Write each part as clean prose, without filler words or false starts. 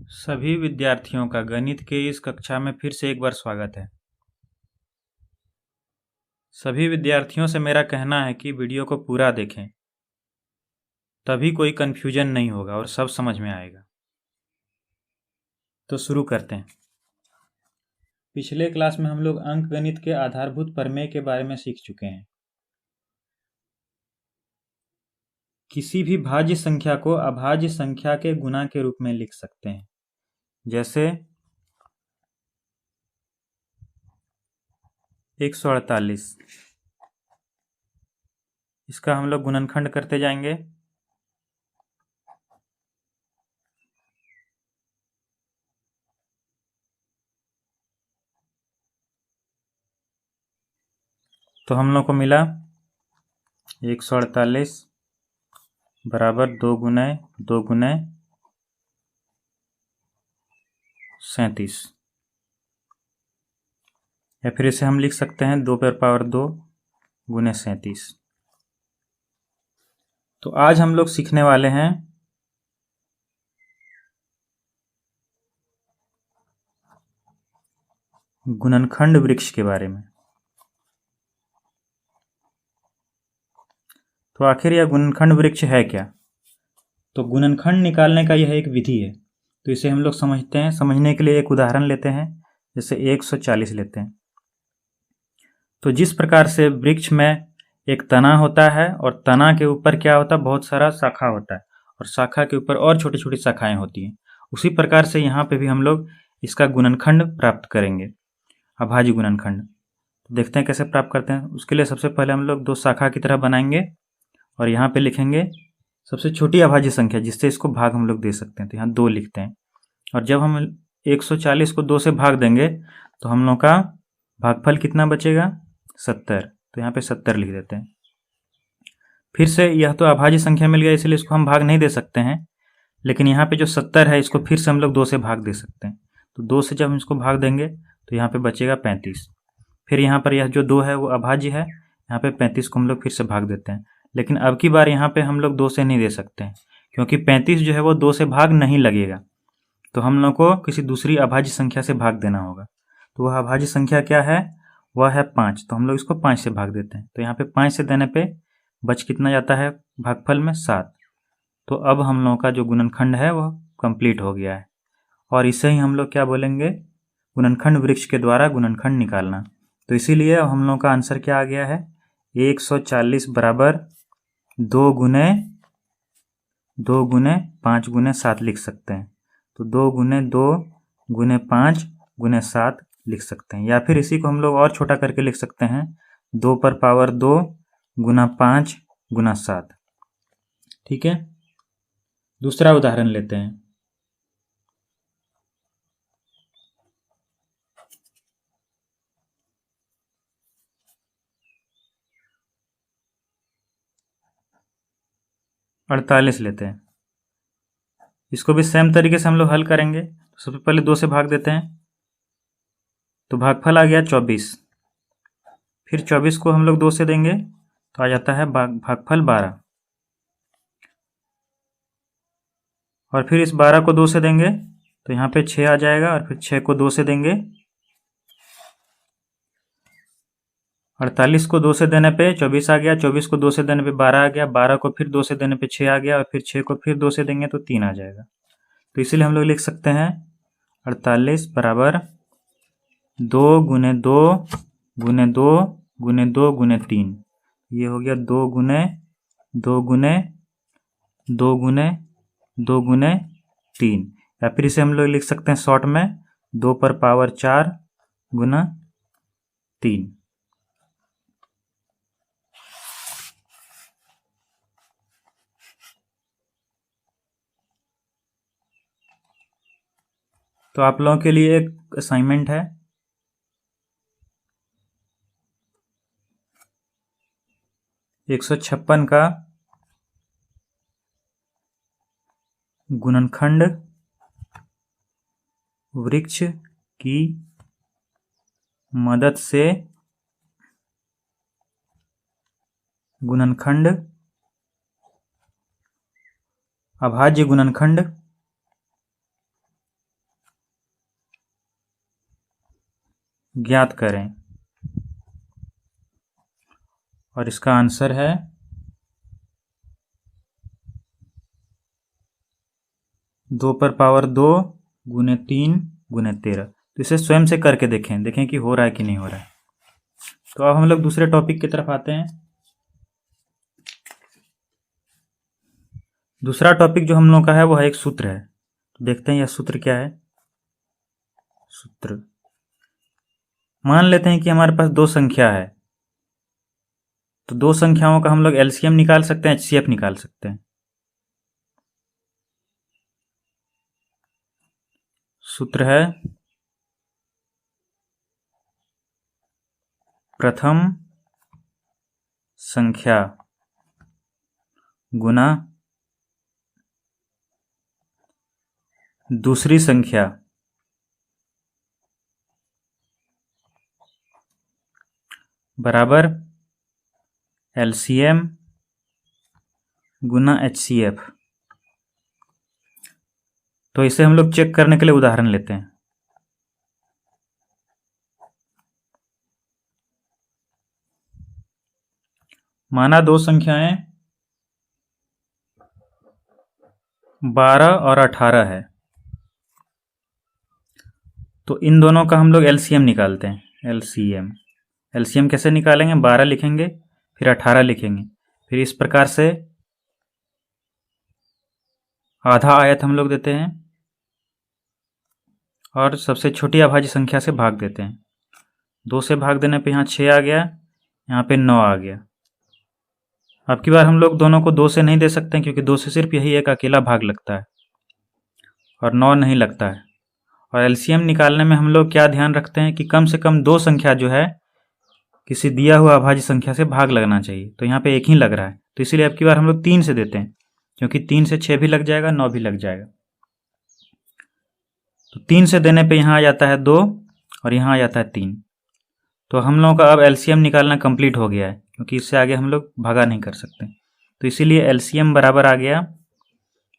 सभी विद्यार्थियों का गणित के इस कक्षा में फिर से एक बार स्वागत है। सभी विद्यार्थियों से मेरा कहना है कि वीडियो को पूरा देखें, तभी कोई कन्फ्यूजन नहीं होगा और सब समझ में आएगा। तो शुरू करते हैं। पिछले क्लास में हम लोग अंकगणित के आधारभूत प्रमेय के बारे में सीख चुके हैं। किसी भी भाज्य संख्या को अभाज्य संख्या के गुना के रूप में लिख सकते हैं। जैसे 148, इसका हम लोग गुणनखंड करते जाएंगे। तो हम लोग को मिला 148 बराबर 2 गुने 2 गुने 37, या फिर इसे हम लिख सकते हैं 2 पर पावर 2 गुने 37। तो आज हम लोग सीखने वाले हैं गुणनखंड वृक्ष के बारे में। तो आखिर यह गुणनखंड वृक्ष है क्या? तो गुणनखंड निकालने का यह एक विधि है। तो इसे हम लोग समझते हैं। समझने के लिए एक उदाहरण लेते हैं, जैसे 140 लेते हैं। तो जिस प्रकार से वृक्ष में एक तना होता है और तना के ऊपर क्या होता है, बहुत सारा शाखा होता है और शाखा के ऊपर और छोटी छोटी शाखाएं होती हैं, उसी प्रकार से यहाँ पे भी हम लोग इसका गुणनखंड प्राप्त करेंगे, अभाज्य गुणनखंड। तो देखते हैं कैसे प्राप्त करते हैं। उसके लिए सबसे पहले हम लोग 2 शाखा की तरह बनाएंगे और यहाँ पे लिखेंगे सबसे छोटी अभाज्य संख्या जिससे इसको भाग हम लोग दे सकते हैं। तो यहाँ 2 लिखते हैं और जब हम 140 को 2 से भाग देंगे तो हम लोग का भागफल कितना बचेगा, 70। तो यहाँ पे 70 लिख देते हैं। फिर से यह तो अभाज्य संख्या मिल गया, इसलिए इसको हम भाग नहीं दे सकते हैं, लेकिन यहाँ पे जो 70 है इसको फिर से हम लोग 2 से भाग दे सकते हैं। तो 2 से जब हम इसको भाग देंगे तो यहाँ पे बचेगा 35। फिर यहाँ पर यह जो 2 है वो अभाज्य है, यहाँ पे 35 को हम लोग फिर से भाग देते हैं। लेकिन अब की बार यहाँ पे हम लोग 2 से नहीं दे सकते हैं, क्योंकि 35 जो है वो 2 से भाग नहीं लगेगा। तो हम लोग को किसी दूसरी अभाज्य संख्या से भाग देना होगा। तो वह अभाज्य संख्या क्या है, वह है 5। तो हम लोग इसको 5 से भाग देते हैं। तो यहाँ पे 5 से देने पे बच कितना जाता है भागफल में, 7। तो अब हम लोगों का जो गुणनखंड है वह कंप्लीट हो गया है और इसे ही हम लोग क्या बोलेंगे, गुणनखंड वृक्ष के द्वारा गुणनखंड निकालना। तो इसीलिए अब हम लोग का आंसर क्या आ गया है, 140 बराबर 2 गुने 5 गुने 7 लिख सकते हैं। तो 2 गुने 2 गुने 5 गुने 7 लिख सकते हैं, या फिर इसी को हम लोग और छोटा करके लिख सकते हैं, 2 पर पावर 2 गुना 5 गुना 7। ठीक है, दूसरा उदाहरण लेते हैं। अड़तालीस लेते हैं। इसको भी सेम तरीके से हम लोग हल करेंगे। तो सबसे पहले 2 से भाग देते हैं, तो भागफल आ गया 24। फिर 24 को हम लोग 2 से देंगे तो आ जाता है भागफल 12। और फिर इस 12 को 2 से देंगे तो यहाँ पे 6 आ जाएगा, और फिर 6 को 2 से देंगे, 48 को 2 से देने पे 24 आ गया, 24 को 2 से देने पे 12 आ गया, 12 को फिर 2 से देने पे 6 आ गया, और फिर 6 को फिर 2 से देंगे तो 3 आ जाएगा। तो इसीलिए हम लोग लिख सकते हैं 48 बराबर 2 गुने 2 गुने 2 गुने 2 गुने 3। ये हो गया 2 गुने 2 गुने 2 गुने 2 गुने 3, या फिर इसे हम लोग लिख सकते हैं शॉर्ट में 2 पर पावर 4 गुना 3। तो आप लोगों के लिए एक असाइनमेंट है, 156 का गुणनखंड वृक्ष की मदद से गुणनखंड अभाज्य गुणनखंड ज्ञात करें। और इसका आंसर है 2 पर पावर 2 गुने 3 गुने 13। तो इसे स्वयं से करके देखें कि हो रहा है कि नहीं हो रहा है। तो अब हम लोग दूसरे टॉपिक की तरफ आते हैं। दूसरा टॉपिक जो हम लोग का है वो है एक सूत्र है। तो देखते हैं यह सूत्र क्या है। सूत्र, मान लेते हैं कि हमारे पास दो संख्या है, तो दो संख्याओं का हम लोग एलसीएम निकाल सकते हैं, एचसीएफ निकाल सकते हैं। सूत्र है प्रथम संख्या गुना दूसरी संख्या बराबर एलसीएम गुना एचसीएफ। तो इसे हम लोग चेक करने के लिए उदाहरण लेते हैं। माना दो संख्याएं 12 और 18 है, तो इन दोनों का हम लोग एलसीएम निकालते हैं। एलसीएम कैसे निकालेंगे? 12 लिखेंगे, फिर 18 लिखेंगे, फिर इस प्रकार से आधा आयत हम लोग देते हैं और सबसे छोटी अभाज्य संख्या से भाग देते हैं। 2 से भाग देने पे यहाँ 6 आ गया, यहाँ पे 9 आ गया। अब की बार हम लोग दोनों को 2 से नहीं दे सकते हैं, क्योंकि 2 से सिर्फ यही एक अकेला भाग लगता है और 9 नहीं लगता है। और एलसीएम निकालने में हम लोग क्या ध्यान रखते हैं कि कम से कम 2 संख्या जो है किसी दिया हुआ अभाज्य संख्या से भाग लगना चाहिए। तो यहाँ पे एक ही लग रहा है, तो इसीलिए अब की बार हम लोग 3 से देते हैं, क्योंकि 3 से 6 भी लग जाएगा, 9 भी लग जाएगा। तो 3 से देने पे यहाँ आ जाता है 2 और यहाँ आ जाता है 3। तो हम लोगों का अब एलसीएम निकालना कंप्लीट हो गया है, क्योंकि इससे आगे हम लोग भागा नहीं कर सकते। तो इसीलिए एलसीएम बराबर आ गया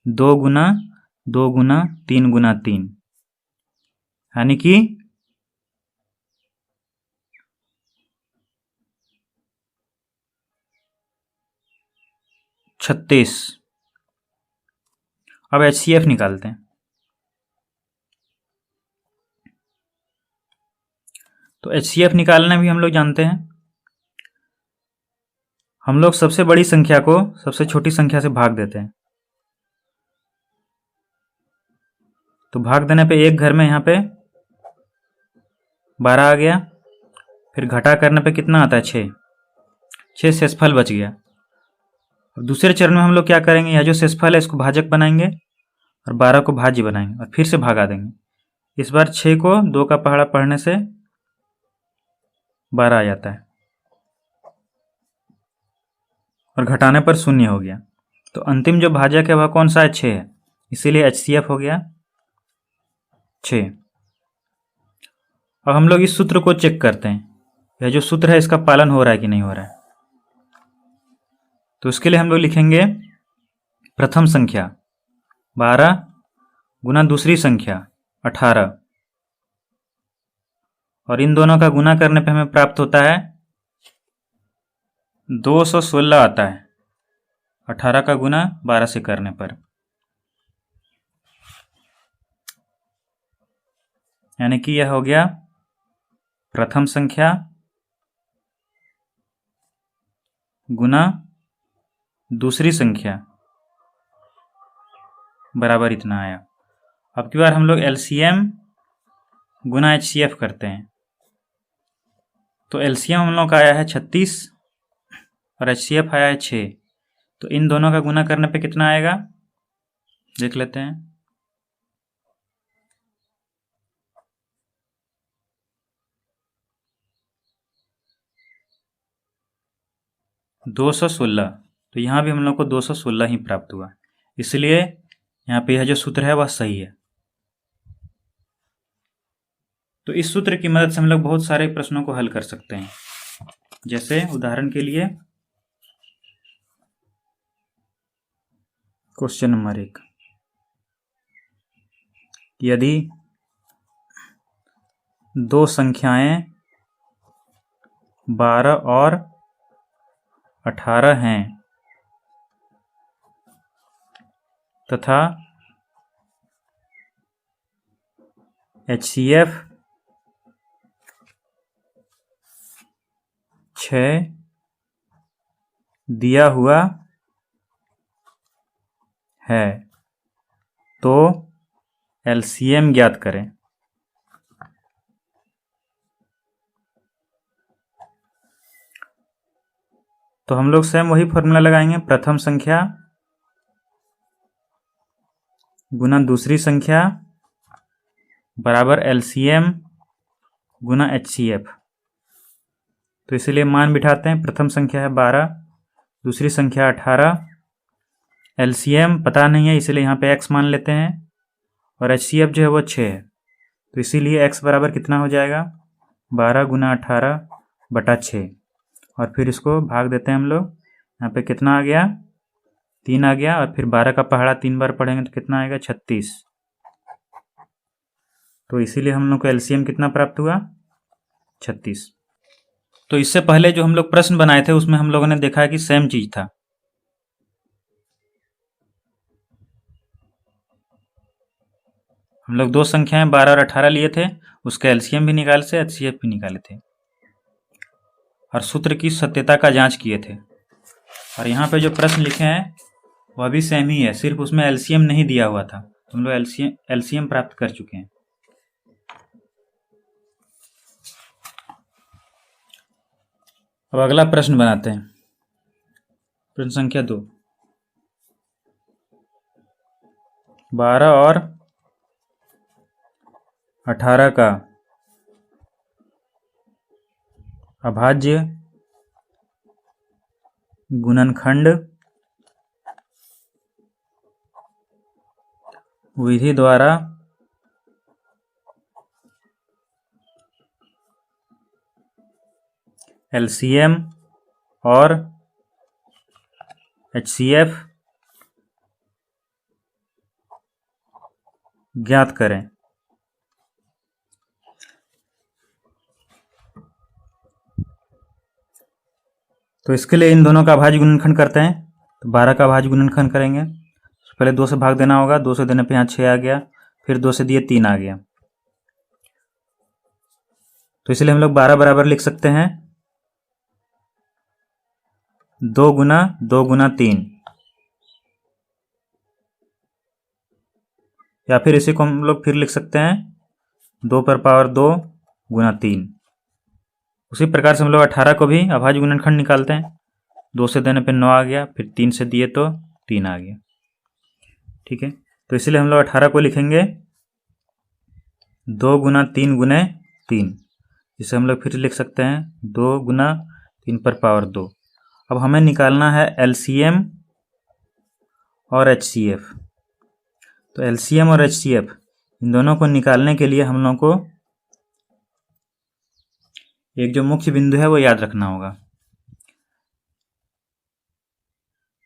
2 गुना 2 गुना 3 गुना 3, यानी कि 36। अब एचसीएफ निकालते हैं। तो एचसीएफ निकालना भी हम लोग जानते हैं। हम लोग सबसे बड़ी संख्या को सबसे छोटी संख्या से भाग देते हैं। तो भाग देने पे एक घर में यहाँ पे 12 आ गया, फिर घटा करने पे कितना आता है? 6 शेषफल बच गया। अब दूसरे चरण में हम लोग क्या करेंगे? यह जो शेषफल है इसको भाजक बनाएंगे और 12 को भाज्य बनाएंगे और फिर से भागा देंगे। इस बार 6 को 2 का पहाड़ा पढ़ने से 12 आ जाता है और घटाने पर 0 हो गया। तो अंतिम जो भाजक है वह कौन सा है? 6 है, इसीलिए एचसीएफ हो गया 6। अब हम लोग इस सूत्र को चेक करते हैं, यह जो सूत्र है इसका पालन हो रहा है कि नहीं हो रहा है। तो इसके लिए हम लोग लिखेंगे प्रथम संख्या 12 गुना दूसरी संख्या 18, और इन दोनों का गुना करने पे हमें प्राप्त होता है 216 आता है 18 का गुना 12 से करने पर, यानी कि यह हो गया प्रथम संख्या गुना दूसरी संख्या बराबर इतना आया। अब की बार हम लोग एलसीएम गुना एचसीएफ करते हैं। तो एलसीएम हम लोग का आया है 36 और एचसीएफ आया है 6। तो इन दोनों का गुना करने पे कितना आएगा देख लेते हैं। 216। तो यहाँ भी हम लोग को 216 ही प्राप्त हुआ, इसलिए यहाँ पे यह जो सूत्र है वह सही है। तो इस सूत्र की मदद से हम लोग बहुत सारे प्रश्नों को हल कर सकते हैं। जैसे उदाहरण के लिए क्वेश्चन नंबर 1, यदि दो संख्याएं 12 और 18 हैं तथा HCF 6 दिया हुआ है, तो LCM ज्ञात करें। तो हम लोग सेम वही फॉर्मूला लगाएंगे, प्रथम संख्या गुना दूसरी संख्या बराबर LCM गुना HCF। तो इसीलिए मान बिठाते हैं, प्रथम संख्या है 12, दूसरी संख्या 18, LCM पता नहीं है इसीलिए यहाँ पे x मान लेते हैं, और HCF जो है वो 6 है, तो इसीलिए x बराबर कितना हो जाएगा, 12 गुना 18 बटा 6, और फिर इसको भाग देते हैं हम लोग। यहाँ पे कितना आ गया, 3 आ गया, और फिर 12 का पहाड़ा 3 बार पढ़ेंगे तो कितना आएगा, 36। तो इसीलिए हम लोग को LCM कितना प्राप्त हुआ, 36। तो इससे पहले जो हम लोग प्रश्न बनाए थे उसमें हम लोगों ने देखा कि सेम चीज था। हम लोग दो संख्याएं 12 और 18 लिए थे, उसका LCM भी निकाले थे, HCF भी निकाले थे, और सूत्र की सत्यता का जांच किए थे। और यहाँ पे जो प्रश्न लिखे हैं वह भी सेम ही है, सिर्फ उसमें LCM नहीं दिया हुआ था, तो हम लोग LCM प्राप्त कर चुके हैं। अब अगला प्रश्न बनाते हैं, प्रश्न संख्या 2। 12 और 18 का अभाज्य गुणनखंड विधि द्वारा LCM और HCF ज्ञात करें। तो इसके लिए इन दोनों का अभाज्य गुणनखंड करते हैं। तो 12 का अभाज्य गुणनखंड करेंगे, पहले 2 से भाग देना होगा, 2 से देने पे यहाँ 6 आ गया, फिर 2 से दिए 3 आ गया। तो इसलिए हम लोग 12 बराबर लिख सकते हैं 2 गुना 3, या फिर इसी को हम लोग फिर लिख सकते हैं 2 पर पावर 2 गुना 3। उसी प्रकार से हम लोग 18 को भी अभाज्य गुणनखंड निकालते हैं, 2 से देने पे 9 आ गया, फिर 3 से दिए तो 3 आ गया। ठीक है, तो इसलिए हम लोग 18 को लिखेंगे 2 गुना 3 गुने 3, जिसे हम लोग फिर लिख सकते हैं 2 गुना 3 पर पावर 2। अब हमें निकालना है LCM और HCF। तो LCM और HCF इन दोनों को निकालने के लिए हम लोग को एक जो मुख्य बिंदु है वो याद रखना होगा।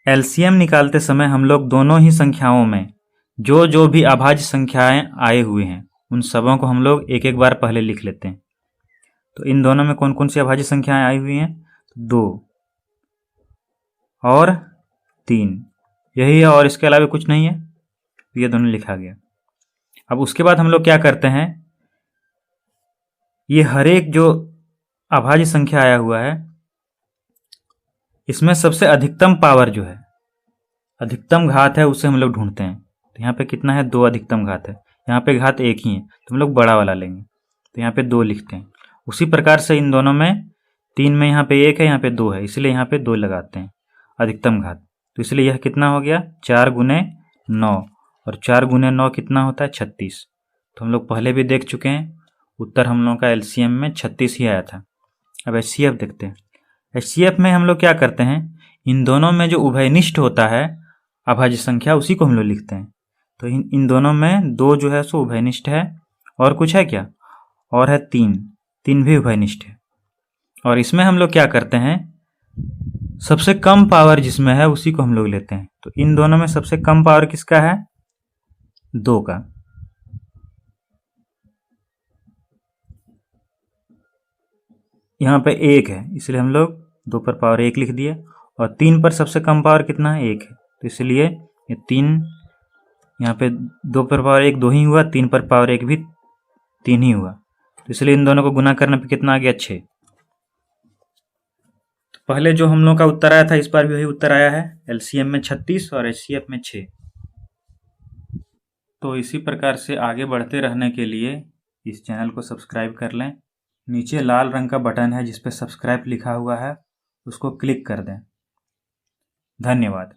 LCM निकालते समय हम लोग दोनों ही संख्याओं में जो भी अभाज्य संख्याएं आए हुए हैं उन सबों को हम लोग एक एक बार पहले लिख लेते हैं। तो इन दोनों में कौन कौन सी अभाज्य संख्याएं आई हुई हैं, 2 और 3, यही है, और इसके अलावा कुछ नहीं है, ये दोनों लिखा गया। अब उसके बाद हम लोग क्या करते हैं, ये हर एक जो अभाज्य संख्या आया हुआ है इसमें सबसे अधिकतम पावर जो है, अधिकतम घात है, उसे हम लोग ढूंढते हैं। तो यहाँ पे कितना है, 2 अधिकतम घात है, यहाँ पे घात 1 ही है, तो हम लोग बड़ा वाला लेंगे, तो यहाँ पे 2 लिखते हैं। उसी प्रकार से इन दोनों में 3 में यहाँ पे 1 है, यहाँ पे 2 है, इसलिए यहाँ पे 2 लगाते हैं अधिकतम घात। तो इसलिए यह कितना हो गया, 4 गुने 9, और 4 गुने 9 कितना होता है, 36। तो हम लोग पहले भी देख चुके हैं, उत्तर हम लोगों का LCM में 36 ही आया था। अब HCF देखते हैं। HCF में हम लोग क्या करते हैं, इन दोनों में जो उभयनिष्ठ होता है अभाज्य संख्या उसी को हम लोग लिखते हैं। तो इन दोनों में 2 जो है सो उभयनिष्ठ है, और कुछ है क्या, और है 3 भी उभयनिष्ठ है। और इसमें हम लोग क्या करते हैं, सबसे कम पावर जिसमें है उसी को हम लोग लेते हैं। तो इन दोनों में सबसे कम पावर किसका है, 2 का। यहाँ पे 1 है, इसलिए हम लोग 2 पर पावर 1 लिख दिए। और 3 पर सबसे कम पावर कितना है? 1 है, तो इसलिए ये 3 यहाँ पे 2 पर पावर 1 2 ही हुआ, 3 पर पावर 1 भी 3 ही हुआ, तो इसलिए इन दोनों को गुना करने पे कितना आ गया? 6। तो पहले जो हम लोग का उत्तर आया था इस बार भी वही उत्तर आया है, एलसीएम में 36 और एचसीएफ में 6। तो इसी प्रकार से आगे बढ़ते रहने के लिए इस चैनल को सब्सक्राइब कर लें। नीचे लाल रंग का बटन है जिस पर सब्सक्राइब लिखा हुआ है, उसको क्लिक कर दें। धन्यवाद।